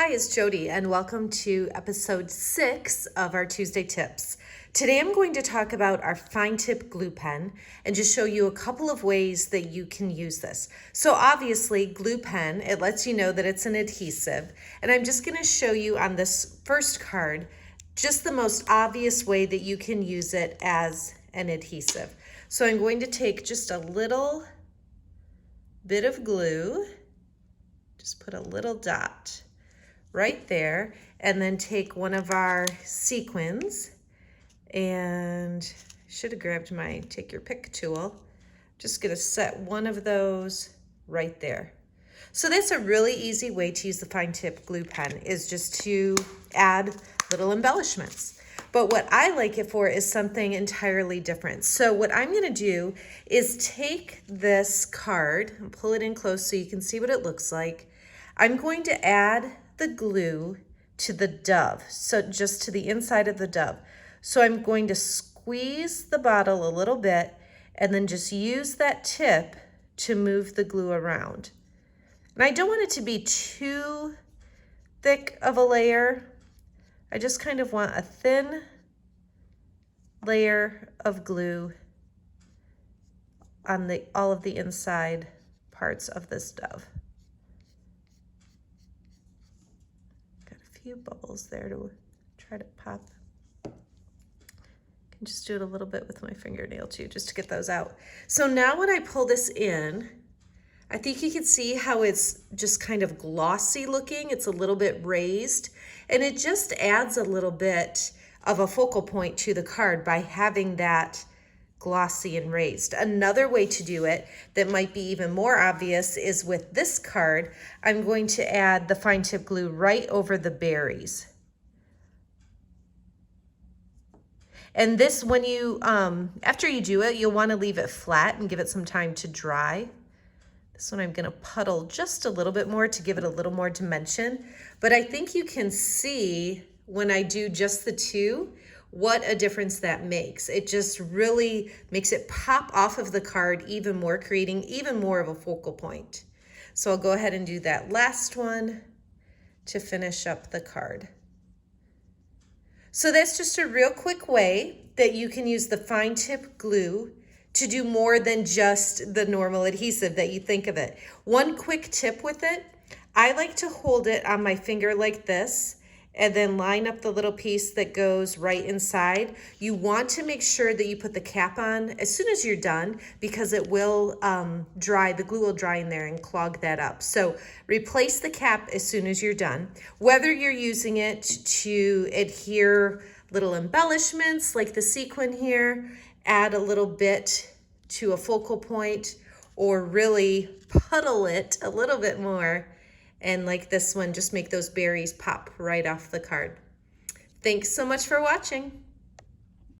Hi, it's Jodi, and welcome to episode 6 of our Tuesday tips. Today I'm going to talk about our fine tip glue pen and just show you a couple of ways that you can use this. So obviously glue pen, it lets you know that it's an adhesive, and I'm just going to show you on this first card just the most obvious way that you can use it as an adhesive. So I'm going to take just a little bit of glue, just put a little dot right there, and then take one of our sequins, and should have grabbed my take your pick tool. Just gonna set one of those right there. So that's a really easy way to use the fine tip glue pen, is just to add little embellishments. But what I like it for is something entirely different. So what I'm gonna do is take this card and pull it in close so you can see what it looks like. I'm going to add the glue to the dove, so just to the inside of the dove. So I'm going to squeeze the bottle a little bit and then just use that tip to move the glue around. And I don't want it to be too thick of a layer. I just kind of want a thin layer of glue on all of the inside parts of this dove. Few bubbles there to try to pop. I can just do it a little bit with my fingernail too, just to get those out. So now when I pull this in, I think you can see how it's just kind of glossy looking. It's a little bit raised, and it just adds a little bit of a focal point to the card by having that glossy and raised. Another way to do it that might be even more obvious is with this card. I'm going to add the fine tip glue right over the berries. And this, when you, after you do it, you'll want to leave it flat and give it some time to dry. This one I'm going to puddle just a little bit more to give it a little more dimension. But I think you can see when I do just the two, what a difference that makes. It just really makes it pop off of the card even more, creating even more of a focal point. So I'll go ahead and do that last one to finish up the card. So that's just a real quick way that you can use the fine tip glue to do more than just the normal adhesive that you think of it. One quick tip with it, I like to hold it on my finger like this and then line up the little piece that goes right inside. You want to make sure that you put the cap on as soon as you're done, because it will dry, the glue will dry in there and clog that up. So replace the cap as soon as you're done. Whether you're using it to adhere little embellishments like the sequin here, add a little bit to a focal point, or really puddle it a little bit more, and like this one, just make those berries pop right off the card. Thanks so much for watching.